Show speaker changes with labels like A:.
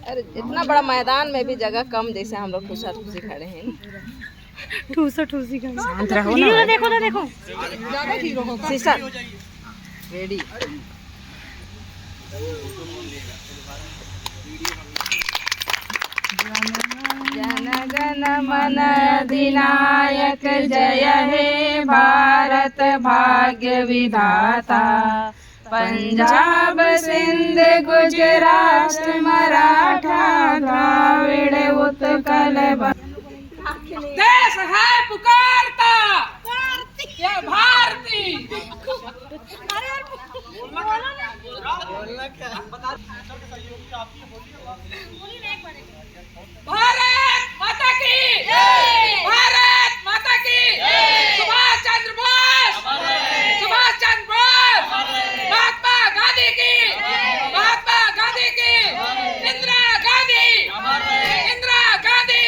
A: अरे इतना बड़ा मैदान में भी जगह कम, जैसे हम लोग ठूसा ठूसी खड़े हैं।
B: ठूसा ठूसी खड़े,
A: शांत रहो ना।
B: देखो ना, देखो
A: ज्यादा हीरो हो सिस्टर। रेडी। जन गण मन अधिनायक जय हे भारत भाग्य विधाता। पंजाब सिंध गुजरात मराठा द्राविड़ उत्कल। देश है पुकारता ये भारती। भारत माता की जय, भारत माता की जय। सुभाष चंद्र बोस, सुभाष चंद्र बोस, महात्मा गांधी की, महात्मा गांधी की, इंदिरा गांधी, इंदिरा गांधी।